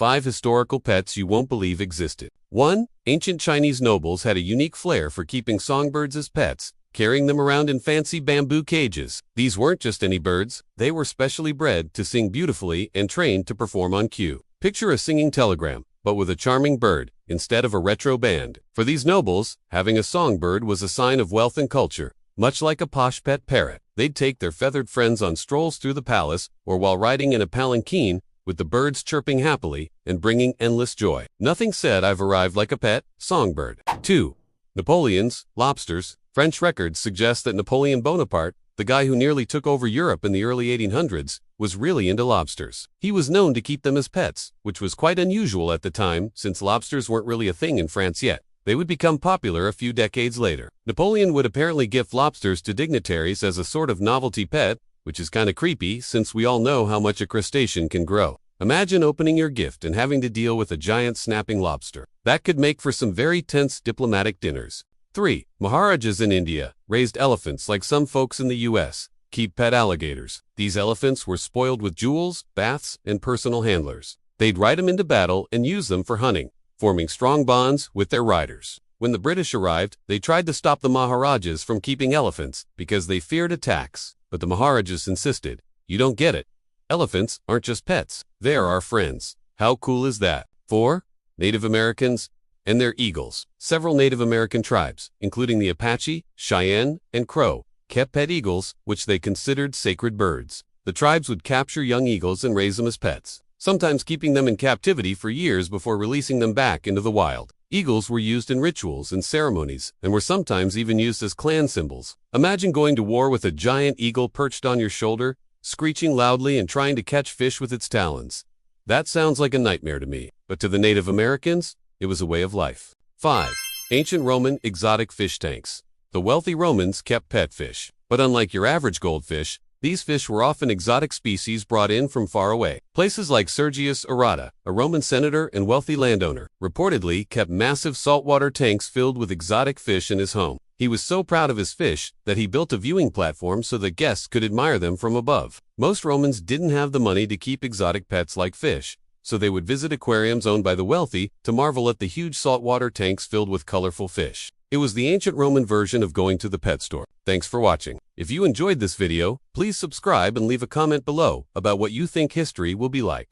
5 historical pets you won't believe existed. 1. Ancient Chinese nobles had a unique flair for keeping songbirds as pets, carrying them around in fancy bamboo cages. These weren't just any birds, they were specially bred to sing beautifully and trained to perform on cue. Picture a singing telegram, but with a charming bird, instead of a retro band. For these nobles, having a songbird was a sign of wealth and culture. Much like a posh pet parrot, they'd take their feathered friends on strolls through the palace or while riding in a palanquin, with the birds chirping happily and bringing endless joy. Nothing said I've arrived like a pet songbird. 2. Napoleon's lobsters. French records suggest that Napoleon Bonaparte, the guy who nearly took over Europe in the early 1800s, was really into lobsters. He was known to keep them as pets, which was quite unusual at the time since lobsters weren't really a thing in France yet. They would become popular a few decades later. Napoleon would apparently gift lobsters to dignitaries as a sort of novelty pet, which is kinda creepy since we all know how much a crustacean can grow. Imagine opening your gift and having to deal with a giant snapping lobster. That could make for some very tense diplomatic dinners. 3. Maharajes in India raised elephants like some folks in the US keep pet alligators. These elephants were spoiled with jewels, baths, and personal handlers. They'd ride them into battle and use them for hunting, forming strong bonds with their riders. When the British arrived, they tried to stop the Maharajas from keeping elephants because they feared attacks. But the Maharajas insisted, "You don't get it. Elephants aren't just pets. They're our friends." How cool is that? 4. Native Americans and their eagles. Several Native American tribes, including the Apache, Cheyenne, and Crow, kept pet eagles, which they considered sacred birds. The tribes would capture young eagles and raise them as pets, sometimes keeping them in captivity for years before releasing them back into the wild. Eagles were used in rituals and ceremonies, and were sometimes even used as clan symbols. Imagine going to war with a giant eagle perched on your shoulder, screeching loudly and trying to catch fish with its talons. That sounds like a nightmare to me, but to the Native Americans, it was a way of life. 5. Ancient Roman exotic fish tanks. The wealthy Romans kept pet fish, but unlike your average goldfish, these fish were often exotic species brought in from far away. Places like Sergius Orata, a Roman senator and wealthy landowner, reportedly kept massive saltwater tanks filled with exotic fish in his home. He was so proud of his fish that he built a viewing platform so that guests could admire them from above. Most Romans didn't have the money to keep exotic pets like fish, so they would visit aquariums owned by the wealthy to marvel at the huge saltwater tanks filled with colorful fish. It was the ancient Roman version of going to the pet store. Thanks for watching. If you enjoyed this video, please subscribe and leave a comment below about what you think history will be like.